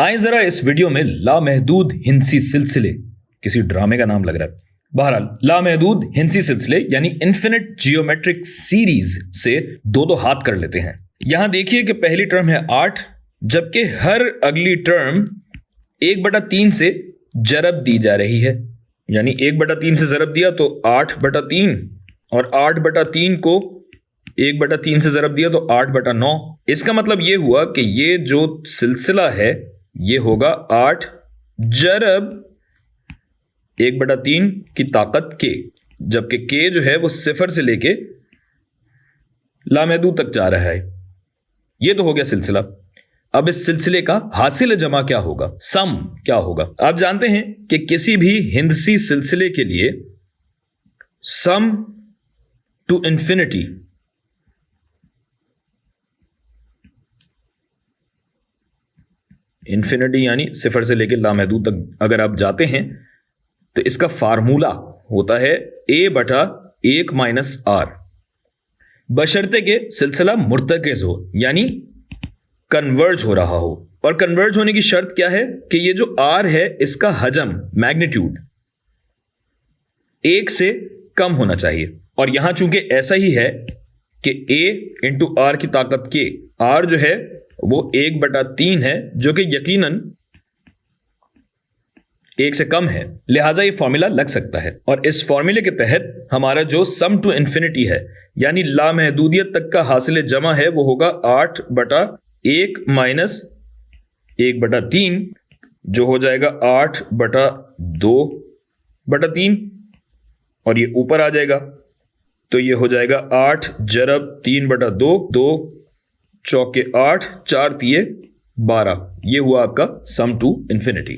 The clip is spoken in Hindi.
आए जरा इस वीडियो में लामहदूद हिंसी सिलसिले, किसी ड्रामे का नाम लग रहा है। बहरहाल लामहदूद हिंसी सिलसिले यानी इन्फिनिट जियोमेट्रिक सीरीज से दो दो हाथ कर लेते हैं। यहां देखिए कि पहली टर्म है 8, जबकि हर अगली टर्म 1/3 से जरब दी जा रही है। यानी 1/3 से जरब दिया तो 8/3 और 8/3 को 1/3 से जरब दिया तो 8/9। इसका मतलब यह हुआ कि ये जो सिलसिला है ये होगा 8 जरब 1/3 की ताकत के, जबकि के जो है वो 0 से लेके लामहदूद तक जा रहा है। ये तो हो गया सिलसिला। अब इस सिलसिले का हासिल जमा क्या होगा, सम क्या होगा। आप जानते हैं कि किसी भी हिंदसी सिलसिले के लिए सम टू इंफिनिटी यानी 0 से लेकर लामहदूद तक अगर आप जाते हैं तो इसका फार्मूला होता है a/1 - r, बशर्ते के सिलसिला मुर्तकिज़ हो यानी कन्वर्ज हो रहा हो। और कन्वर्ज होने की शर्त क्या है कि ये जो r है इसका हजम मैग्नीट्यूड 1 से कम होना चाहिए। और यहां चूंकि ऐसा ही है कि a × r की ताकत के, r जो है वो 1/3 है जो कि यकीनन 1 से कम है, लिहाजा ये फॉर्मूला लग सकता है। और इस फॉर्मूले के तहत हमारा जो सम टू इंफिनिटी है यानी लामहदूदियत तक का हासिल जमा है वो होगा 8/1 - 1/3 जो हो जाएगा 8/2/3 और ये ऊपर आ जाएगा तो ये हो जाएगा 8 जरब 3/2, 2 चौके 8, 4 तिये 12। ये हुआ आपका सम टू इंफिनिटी।